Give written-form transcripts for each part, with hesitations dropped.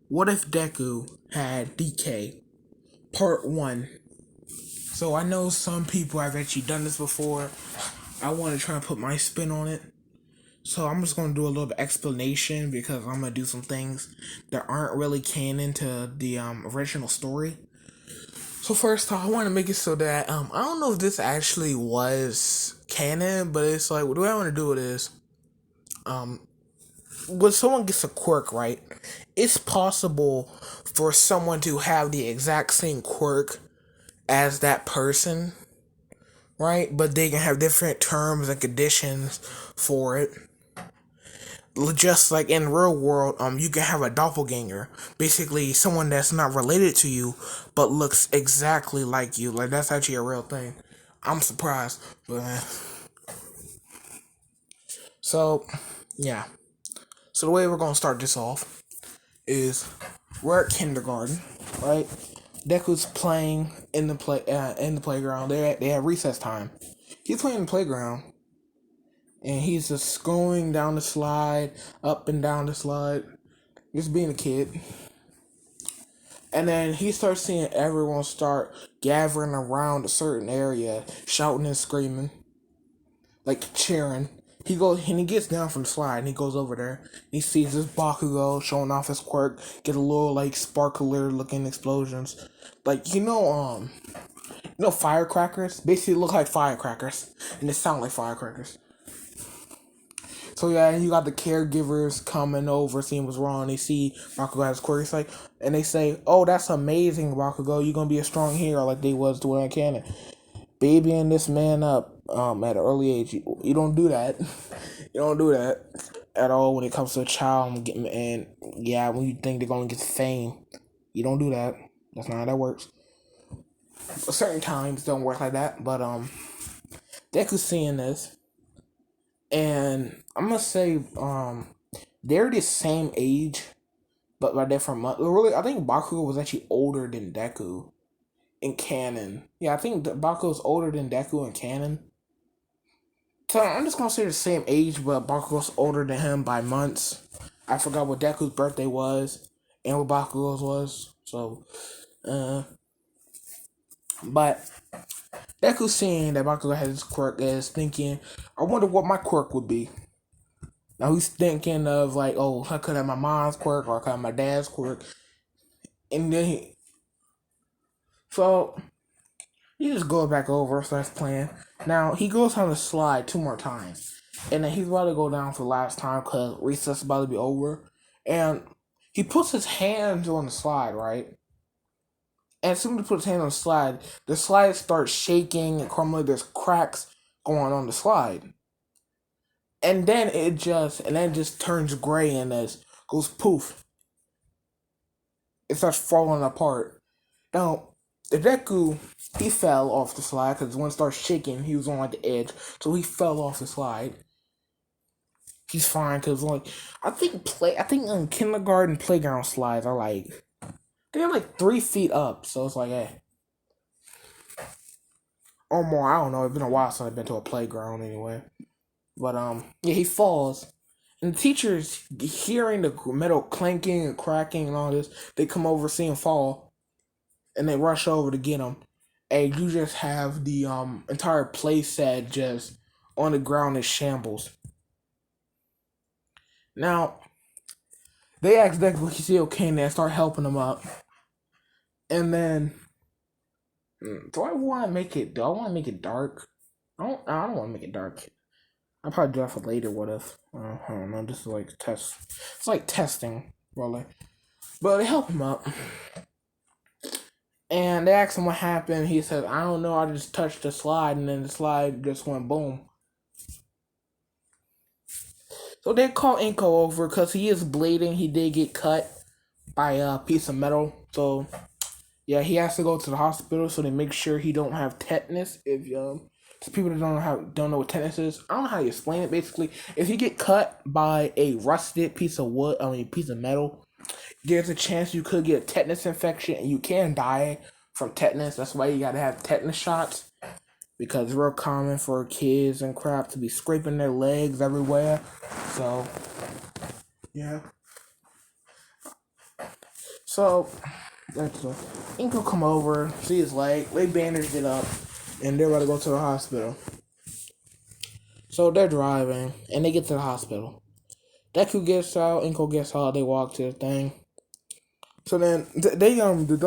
What if Deku had Decay? Part 1. So I know some people have actually done this before. I want to try and put my spin on it. So I'm just going to do a little bit of explanation because I'm going to do some things that aren't really canon to the original story. So first off, I want to make it so that I don't know if this actually was canon, but it's like what do I want to do with this? Um, when someone gets a quirk, right? It's possible for someone to have the exact same quirk as that person, right? But they can have different terms and conditions for it. Just like in the real world, you can have a doppelganger, basically someone that's not related to you, but looks exactly like you. Like that's actually a real thing. I'm surprised, but so yeah. So the way we're gonna start this off is we're at kindergarten, right? Deku's playing in the playground. They have recess time. He's playing in the playground, and he's just going down the slide, up and down the slide, just being a kid. And then he starts seeing everyone start gathering around a certain area, shouting and screaming, like cheering. He goes and he gets down from the slide and he goes over there. He sees this Bakugo showing off his quirk, get a little like sparkler looking explosions. Like firecrackers? Basically look like firecrackers. And they sound like firecrackers. So yeah, you got the caregivers coming over, seeing what's wrong. They see Bakugo has quirks, like, and they say, "Oh, that's amazing, Bakugo. You're gonna be a strong hero like they was doing in canon. Babying this man up at an early age. You don't do that. You don't do that at all when it comes to a child. And yeah, when you think they're gonna get fame, you don't do that. That's not how that works. Certain times don't work like that. But Deku's seeing this, and I'm gonna say they're the same age, but by different months. Really, I think Bakugo was actually older than Deku in canon. Yeah, I think Bakugo's older than Deku in canon. So I'm just gonna say the same age, but Bakugo's older than him by months. I forgot what Deku's birthday was and what Bakugo's was. So, but Deku's seeing that Bakugo has his quirk is thinking, I wonder what my quirk would be. Now he's thinking of like, oh, I could have my mom's quirk or I could have my dad's quirk. And then so he just goes back over, starts playing. Now he goes on the slide 2 more times. And then he's about to go down for the last time because recess is about to be over. And he puts his hands on the slide, right? And as soon as he puts his hand on the slide starts shaking and crumbling. There's cracks going on the slide. And then it just turns gray and goes poof. It starts falling apart. Now, the Deku, he fell off the slide because when it starts shaking, he was on like the edge, so he fell off the slide. He's fine because like I think kindergarten playground slides are like they're like 3 feet up, so it's like or more. I don't know. It's been a while since I've been to a playground anyway. But yeah, he falls, and the teachers hearing the metal clanking and cracking and all this, they come over, see him fall, and they rush over to get him. And you just have the entire play set just on the ground in shambles. Now they ask Deku if he's okay and they start helping him up. And then do I want to make it? Do I want to make it dark? I don't want to make it dark. I'll probably do that for later. What if? I don't know. This is like test. It's like testing, really. But they help him up. And they asked him what happened. He said, I don't know. I just touched the slide, and then the slide just went boom. So they call Inko over because he is bleeding. He did get cut by a piece of metal. So yeah, he has to go to the hospital so they make sure he don't have tetanus. If to people that don't know what tetanus is, I don't know how to explain it. Basically, if you get cut by a rusted piece of wood, piece of metal, there's a chance you could get a tetanus infection and you can die from tetanus. That's why you gotta have tetanus shots because it's real common for kids and crap to be scraping their legs everywhere. So, yeah. So that's Inko come over, see his leg, they bandaged it up, and they're about to go to the hospital. So they're driving, and they get to the hospital. Deku gets out, Inko gets out, they walk to the thing. So then the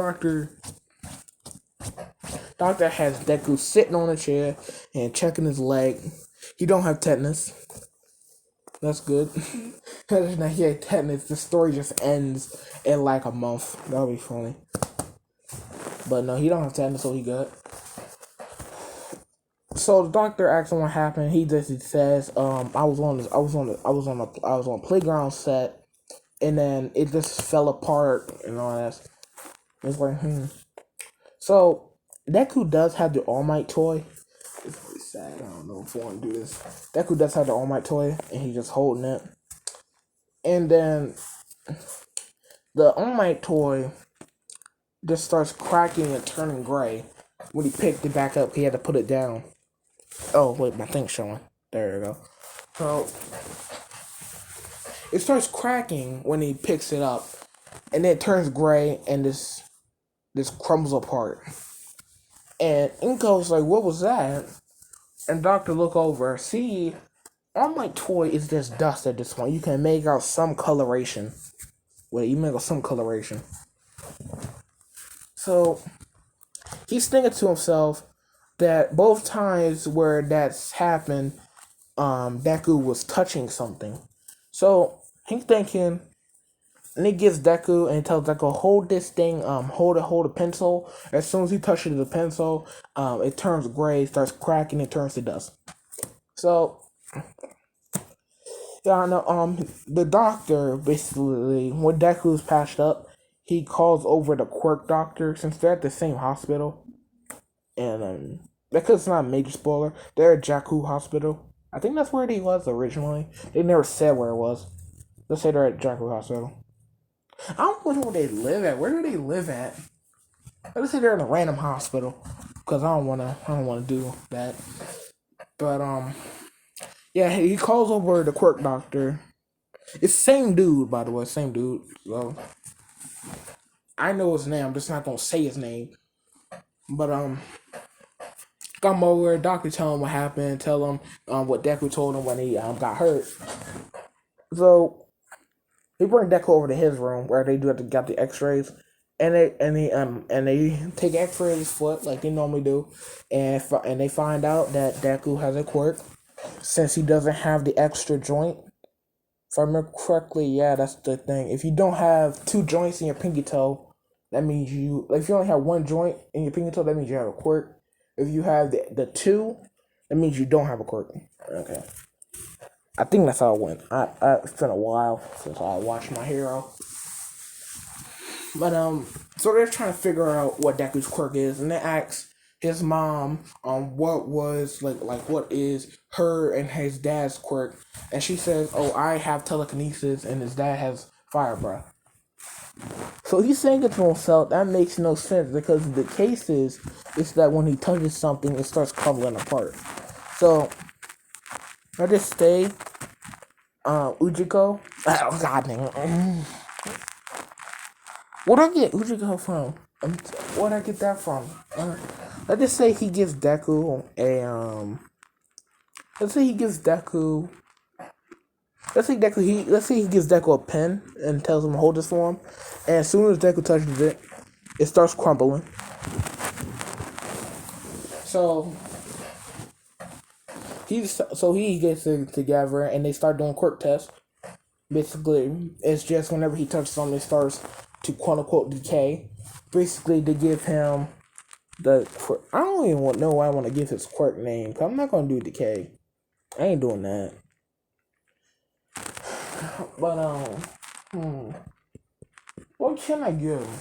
doctor has Deku sitting on a chair and checking his leg. He don't have tetanus. That's good. Now he had tetanus. The story just ends in like a month. That'll be funny. But no, he don't have tetanus, so he good. So the doctor asks him what happened. He says, I was on a playground set, and then it just fell apart and all that. It's like, So Deku does have the All Might toy. It's really sad. I don't know if I want to do this. Deku does have the All Might toy, and he's just holding it. And then the All Might toy just starts cracking and turning gray. When he picked it back up, he had to put it down. Oh, wait, my thing's showing. There you go. So, it starts cracking when he picks it up. And then it turns gray, and this crumbles apart. And Inko's like, what was that? And Doctor look over. See, All Might toy is just dust at this point. You can make out some coloration. Wait, you make out some coloration. So, he's thinking to himself that both times where that's happened, Deku was touching something. So, he's thinking, and he gives Deku and he tells Deku, hold this thing, hold a pencil. As soon as he touches the pencil, it turns gray, starts cracking, it turns to dust. So, yeah, I know, the doctor, basically, when Deku's patched up, he calls over the quirk doctor, since they're at the same hospital. And, because it's not a major spoiler, they're at Jakku Hospital. I think that's where he was originally. They never said where it was. Let's say they're at Jakku Hospital. I don't know where they live at. Where do they live at? Let's say they're in a random hospital, because I don't wanna do that. But yeah, he calls over the quirk doctor. It's same dude, by the way, same dude. So I know his name. I'm just not gonna say his name. But come over. Doctor tell him what happened. Tell him what Deku told him when he got hurt. So they bring Deku over to his room where they got the X-rays, and they take X-rays of his foot like they normally do, and they find out that Deku has a quirk since he doesn't have the extra joint. If I remember correctly, yeah, that's the thing. If you don't have two joints in your pinky toe, that means if you only have one joint in your pinky toe, that means you have a quirk. If you have the two, that means you don't have a quirk. Okay. I think that's how it went. It's been a while since I watched my hero. But so they're trying to figure out what Deku's quirk is, and they ask his mom what was what is her and his dad's quirk, and she says, "Oh, I have telekinesis, and his dad has fire breath." So he's saying it to himself. That makes no sense because the case is that when he touches something, it starts crumbling apart. So I just stay. Ujiko. Oh God, dang. Where'd I get Ujiko from? Where'd I get that from? Let's just say he gives Deku a Let's say he gives Deku. Let's say he gives Deku a pen and tells him to hold this for him, and as soon as Deku touches it, it starts crumbling. So he gets it together and they start doing quirk tests. Basically, it's just whenever he touches something, it starts to quote unquote decay. Basically, they give him the quirk. I don't even know why I want to give his quirk name, because I'm not going to do decay. I ain't doing that. But, what can I give him?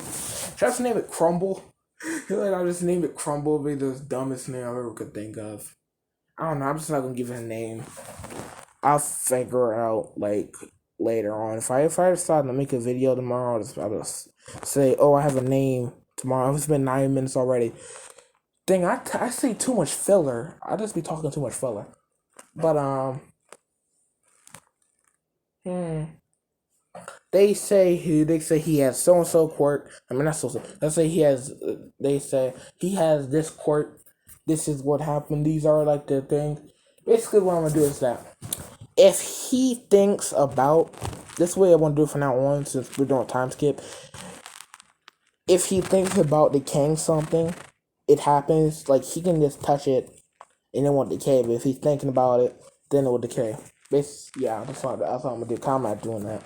Should I just name it Crumble? I'll just name it Crumble. It'll be the dumbest name I ever could think of. I don't know. I'm just not gonna give it a name. I'll figure it out later on. If I decide to make a video tomorrow, I'll just say, "Oh, I have a name tomorrow." It's been 9 minutes already. Dang, I say too much filler. I just be talking too much filler. But They say he has so and so quirk. I mean not so so. Let's say he has. They say he has this quirk. This is what happened. These are like the things. Basically, what I'm gonna do is that if he thinks about this way, I want to do it from now on since we're doing a time skip. If he thinks about decaying something, it happens. Like he can just touch it and it won't decay. But if he's thinking about it, then it will decay. Yeah, that's what I'm gonna do. I'm not doing that.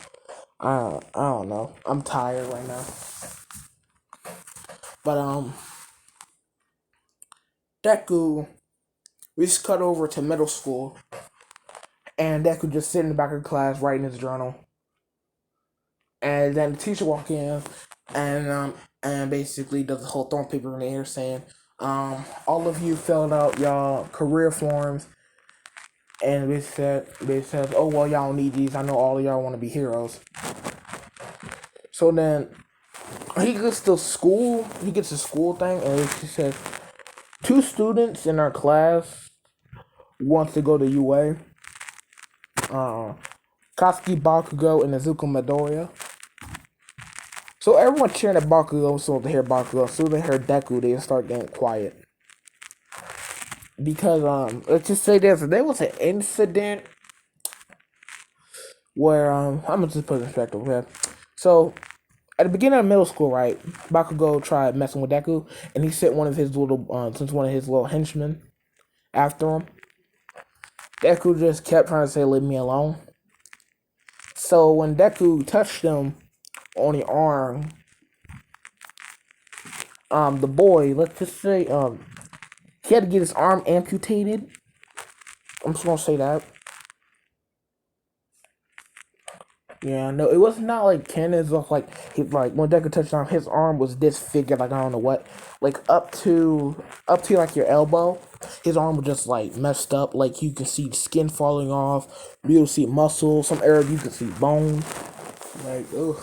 I don't know. I'm tired right now. But Deku, we just cut over to middle school, and Deku just sitting in the back of the class writing his journal. And then the teacher walk in, and basically does the whole throwing paper in the air saying, all of you filled out y'all career forms, and they said, oh well, y'all don't need these. I know all of y'all want to be heroes. So then he gets to school. He gets to school thing, and he says, two students in our class wants to go to UA. Katsuki Bakugo and Izuku Midoriya. So everyone cheering at Bakugo, so they hear Bakugo. So they hear Deku, they start getting quiet. Because let's just say this: there was an incident where I'm gonna just put it in perspective. Okay, so at the beginning of middle school, right, Bakugo tried messing with Deku, and he sent one of his little henchmen after him. Deku just kept trying to say, "Leave me alone." So when Deku touched him on the arm, the boy, let's just say, he had to get his arm amputated. I'm just gonna say that. Yeah, no, it was not like cannons of like when Deku touched on his arm was disfigured, like I don't know what, like up to like your elbow. His arm was just like messed up, like you can see skin falling off, you can see muscle, some area you can see bone. Like ugh.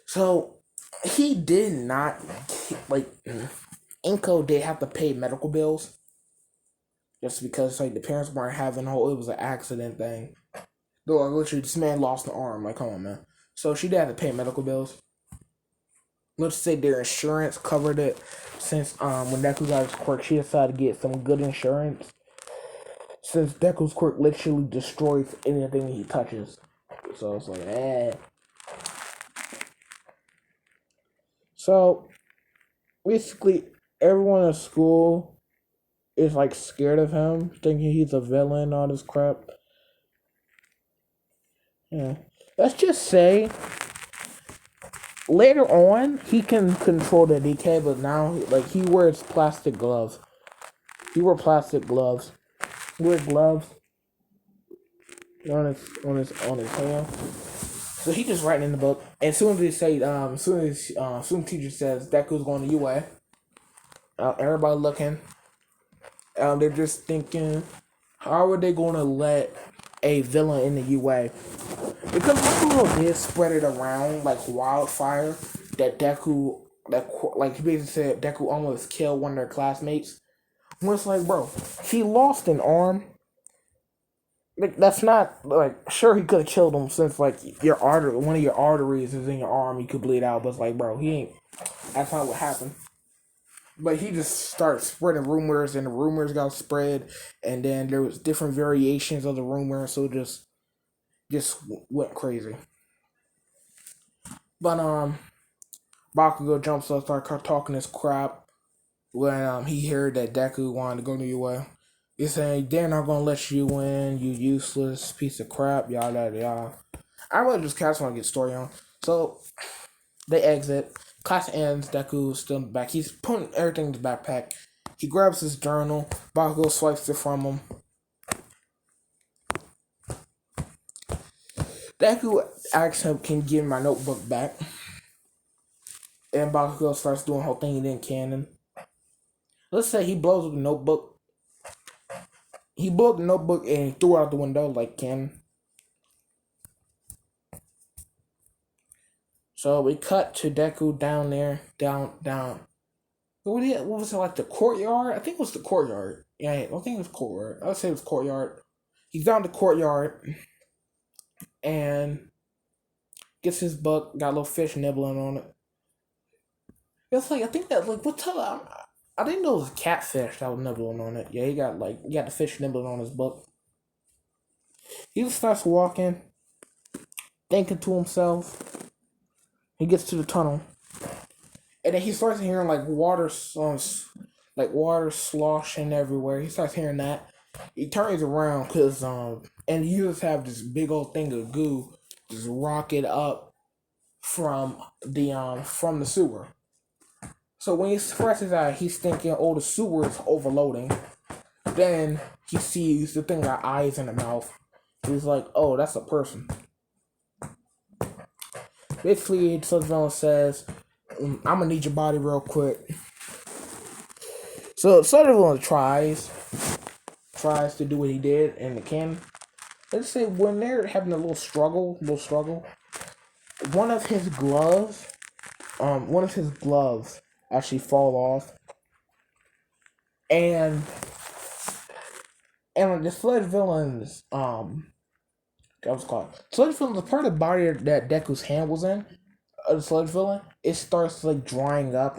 So he did not like Inko did have to pay medical bills just because like the parents weren't having whole it was an accident thing. Though like, literally this man lost an arm. Like come on man. So she did have to pay medical bills. Let's say their insurance covered it since when Deku got his quirk, she decided to get some good insurance. Since Deku's quirk literally destroys anything he touches. So it's like So basically everyone in school is like scared of him, thinking he's a villain, all this crap. Yeah. Let's just say later on he can control the decay, but now like he wears plastic gloves. He wore plastic gloves. He wears gloves on his hand. So he just writing in the book. And as soon as they say, soon teacher says Deku's going to UA, everybody looking. They're just thinking, how are they going to let a villain in the UA? Because Bakugo did spread it around like wildfire that like he basically said Deku almost killed one of their classmates. When it's like, bro, he lost an arm. Like that's not like sure he could have killed him since like one of your arteries is in your arm, you could bleed out. But it's like, bro, he ain't. That's not what happened. But he just started spreading rumors, and the rumors got spread, and then there was different variations of the rumor, so just went crazy. But Bakugo jumps up, starts talking his crap when he heard that Deku wanted to go to UA. He's saying they're not gonna let you in, you useless piece of crap, yada yada yada. I really just kind of want to get story on. So they exit. Class ends. Deku's still in the back. He's putting everything in his backpack. He grabs his journal. Bakugo swipes it from him. Deku asks him, "Can you give me my notebook back?" And Bakugo starts doing the whole thing he didn't canon. Let's say he blows up the notebook. He blew up the notebook and he threw it out the window like canon. So we cut to Deku down there, down. What was it like the courtyard? I think it was the courtyard. Yeah, I don't think it was courtyard. I would say it was courtyard. He's down the courtyard, and gets his book, got a little fish nibbling on it. It's like I think that like what tell I didn't know it was a catfish that was nibbling on it. Yeah, he got the fish nibbling on his book. He just starts walking, thinking to himself. He gets to the tunnel, and then he starts hearing like water sloshing everywhere. He starts hearing that. He turns around and you just have this big old thing of goo just rocket up from the sewer. So when he first his eye, he's thinking, "Oh, the sewer is overloading." Then he sees the thing got eyes in the mouth. He's like, "Oh, that's a person." Basically, Sludge says, "I'm gonna need your body real quick." So Sludge tries to do what he did, and it can. Let's say when they're having a little struggle, one of his gloves actually fall off, and the sludge villains that was called sludge villain. The part of the body that Deku's hand was in, the sludge villain, it starts like drying up.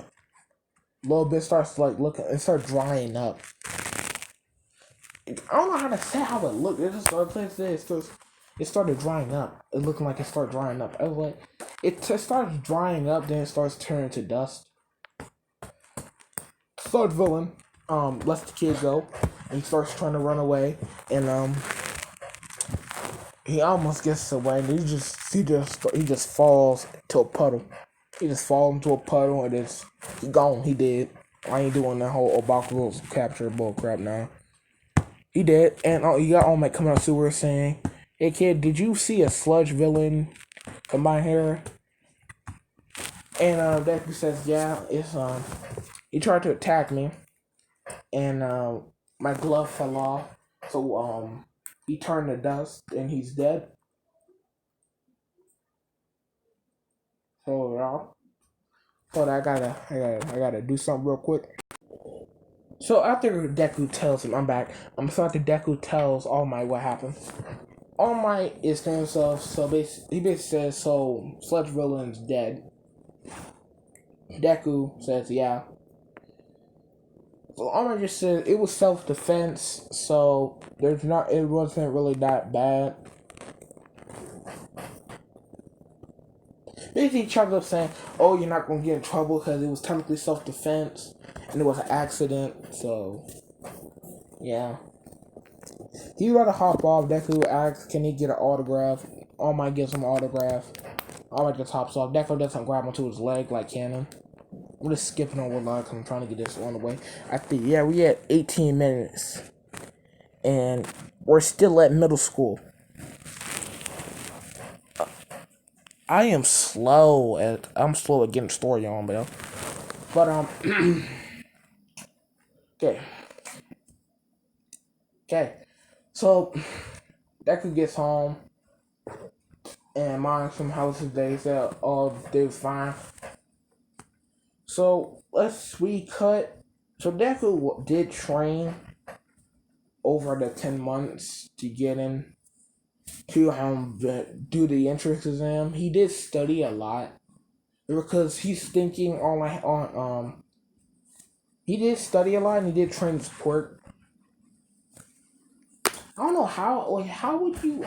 A little bit starts like looking, it starts drying up. I don't know how to say how it looked. It started drying up. It looked like it started drying up. I was like, it starts drying up, then it starts turning to dust. Sludge villain lets the kid go, and he starts trying to run away, and he almost gets away, and he just falls into a puddle. He just falls into a puddle, and he gone. He dead. I ain't doing that whole Obaku's capture bull crap now. He did, and you got All Might coming out sewer saying, "Hey kid, did you see a sludge villain come by here?" And Deku says, "Yeah, it's he tried to attack me, and my glove fell off, so he turned to dust, and he's dead." So but I gotta do something real quick. So after Deku tells him, I'm back. So after Deku tells All Might what happened, All Might is to himself. He basically says, "So Sludge Villain's dead." Deku says, "Yeah." So All Might just said it was self-defense, so it wasn't really that bad. Basically, he chuckles up saying, "Oh, you're not gonna get in trouble because it was technically self-defense and it was an accident." So, yeah. He's about to hop off. Deku asks, "Can he get an autograph?" All Might gives him an autograph. All Might just hops off. Deku doesn't grab onto his leg like Cannon. I'm just skipping over a lot because I'm trying to get this on the way. We had 18 minutes, and we're still at middle school. I'm slow at getting story on, bro. But okay. So Deku gets home and minds him how his day. Said all day was fine. So we cut. So Deku did train over the 10 months to get in to do the entrance exam. He did study a lot because he's thinking he did study a lot and he did train his quirk. I don't know how. How would he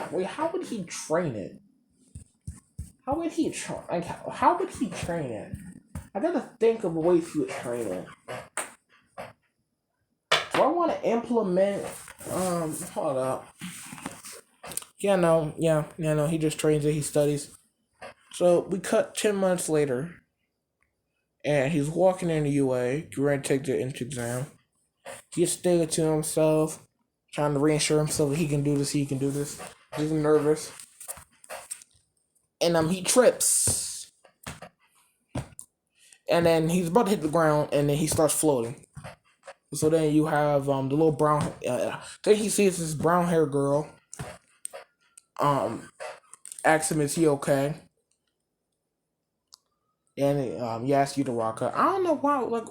train it? How would he train it? I gotta think of ways he would train it. Do I want to implement? Hold up. No. He just trains it. He studies. So we cut 10 months later, and he's walking in the UA, ready to take the entrance exam. He's thinking to himself, trying to reassure himself that he can do this. He's nervous, and he trips, and then he's about to hit the ground, and then he starts floating. So then you have the little brown. Then he sees this brown hair girl. Asks him, "Is he okay?" And he asks you to rock her. I don't know why. Like,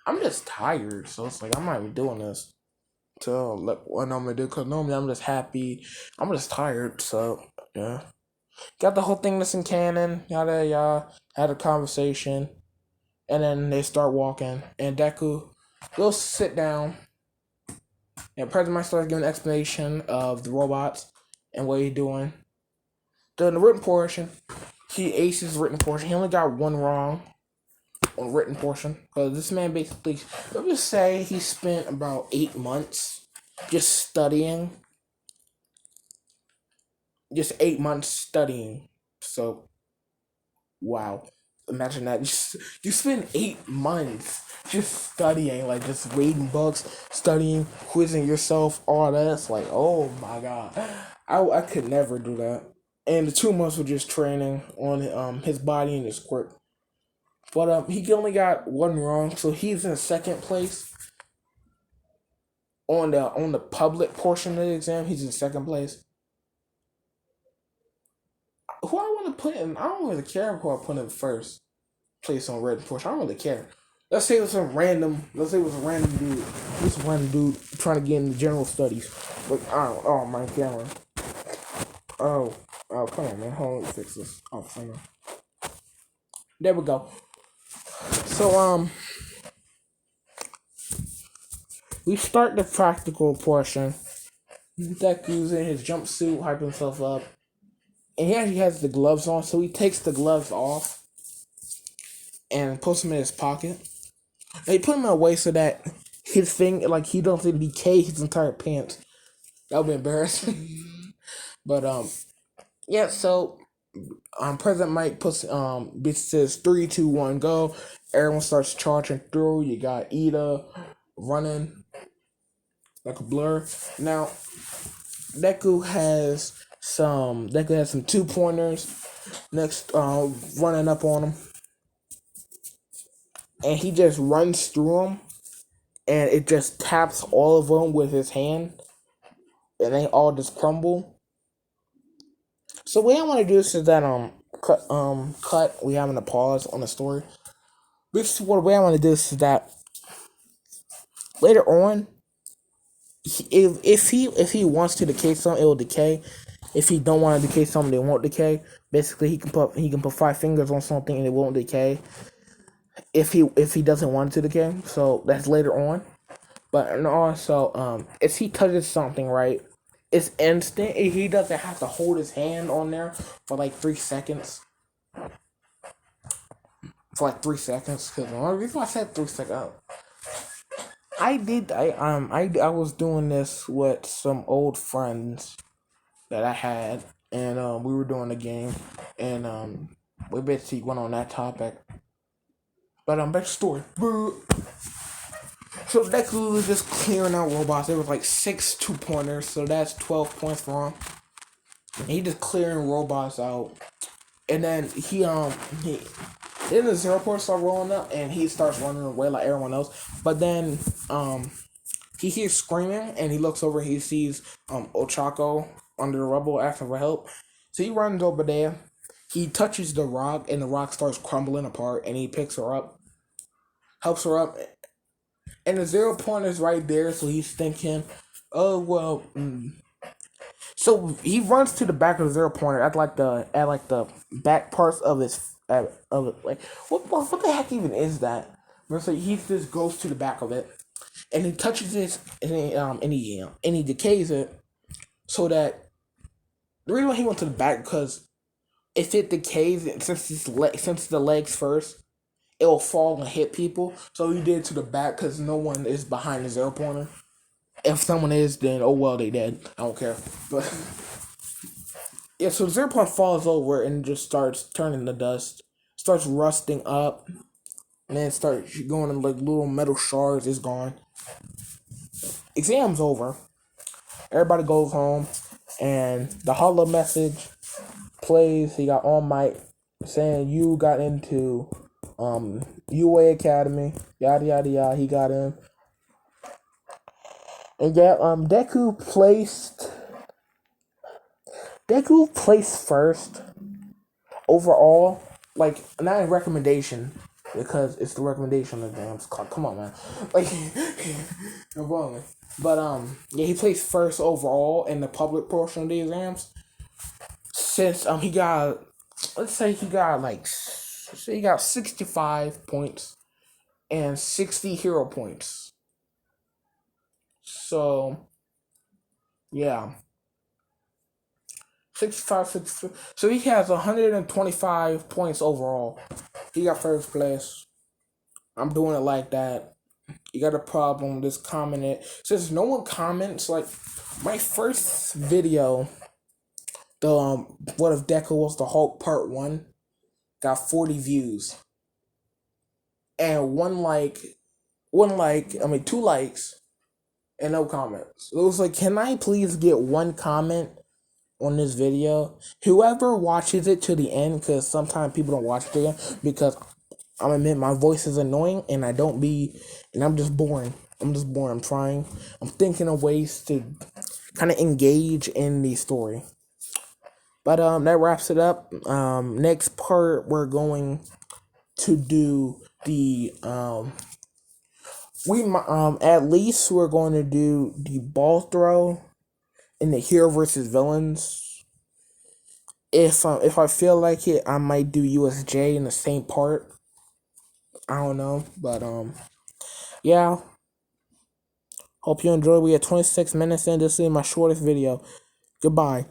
I'm just tired, so it's like I'm not even doing this. So like what I normally do, because normally I'm just happy. I'm just tired, so yeah. Got the whole thing that's in canon. Yada yada. Had a conversation, and then they start walking, and Deku goes to sit down, and President Mike starts giving an explanation of the robots and what he's doing. During the written portion, he aces the written portion. He only got one wrong on the written portion because this man basically, let me say, he spent about 8 months just studying. Just 8 months studying. So, wow. Imagine that. You spend 8 months just studying, like just reading books, studying, quizzing yourself, all that. It's like, oh my god. I could never do that. And the 2 months were just training on his body and his quirk. But he only got one wrong, so he's in second place. On the public portion of the exam, he's in second place. Who I want to put in, I don't really care who I put in first place on written portion. I don't really care. Let's say it was a random dude. This random dude trying to get into general studies. Like, oh my camera. Oh, come on, man. Hold on, let me fix this. Oh, fine. There we go. So, we start the practical portion. Deku's in his jumpsuit, hyping himself up. And he actually has the gloves on, so he takes the gloves off and puts them in his pocket. And he put them away so that his thing, like, he doesn't decay his entire pants. That would be embarrassing. But, yeah, so, President Mike puts, says 3, 2, 1, go. Everyone starts charging through. You got Ida running like a blur. Now, Deku has some 2-pointers next, running up on him. And he just runs through them, and it just taps all of them with his hand, and they all just crumble. So what I want to do is that cut. We having a pause on the story. Basically, what way I want to do is that later on, if he wants to decay something, it will decay. If he don't want to decay something, it won't decay. Basically, he can put 5 fingers on something and it won't decay. If he doesn't want it to decay, so that's later on. But also, if he touches something, right, it's instant. He doesn't have to hold his hand on there for like 3 seconds. Because the only reason I said 3 seconds, I was doing this with some old friends that I had, and we were doing a game, and we basically went on that topic. But back to story. So Deku was just clearing out robots. There was like 6 2-pointers, so that's 12 points for him. And he just clearing robots out, and then then the 0 points start rolling up, and he starts running away like everyone else. But then he hears screaming, and he looks over. He sees Ochako under the rubble asking for help. So he runs over there. He touches the rock, and the rock starts crumbling apart, and he picks her up, helps her up, and the 0 pointer's right there. So he's thinking, oh well. So he runs to the back of the 0 pointer at the back parts of his of it. Like what the heck even is that? So he just goes to the back of it, and he touches this, and he decays it, so that the reason why he went to the back, because if it decays, since the legs first, it will fall and hit people. So he did it to the back because no one is behind the 0 pointer. If someone is, then oh well, they dead. I don't care. But yeah, so the 0 point falls over and just starts turning to dust, starts rusting up, and then starts going in like little metal shards. It's gone. Exam's over. Everybody goes home, and the holo message plays. He got on mic saying you got into UA Academy, yada yada yada. He got in. And yeah, Deku placed first overall. Like, not a recommendation, because it's the recommendation exams. Come on, man. Like, no problem. But yeah, he placed first overall in the public portion of the exams. since he got, let's say he got like, say he got 65 points and 60 hero points. So yeah, 65, 65. So he has 125 points overall. He got first place. I'm doing it like that. You got a problem, just comment it. Since no one comments, like my first video, the what if Deku was the Hulk Part 1, got 40 views. And two likes and no comments. It was like, can I please get one comment on this video? Whoever watches it to the end, because sometimes people don't watch it to the end, because I'm admit my voice is annoying and I'm just boring. I'm thinking of ways to kind of engage in the story. But that wraps it up. Next part we're going to do the at least we're going to do the ball throw in the hero versus villains. If I feel like it, I might do USJ in the same part. I don't know, but yeah. Hope you enjoyed. We had 26 minutes in. This is my shortest video. Goodbye.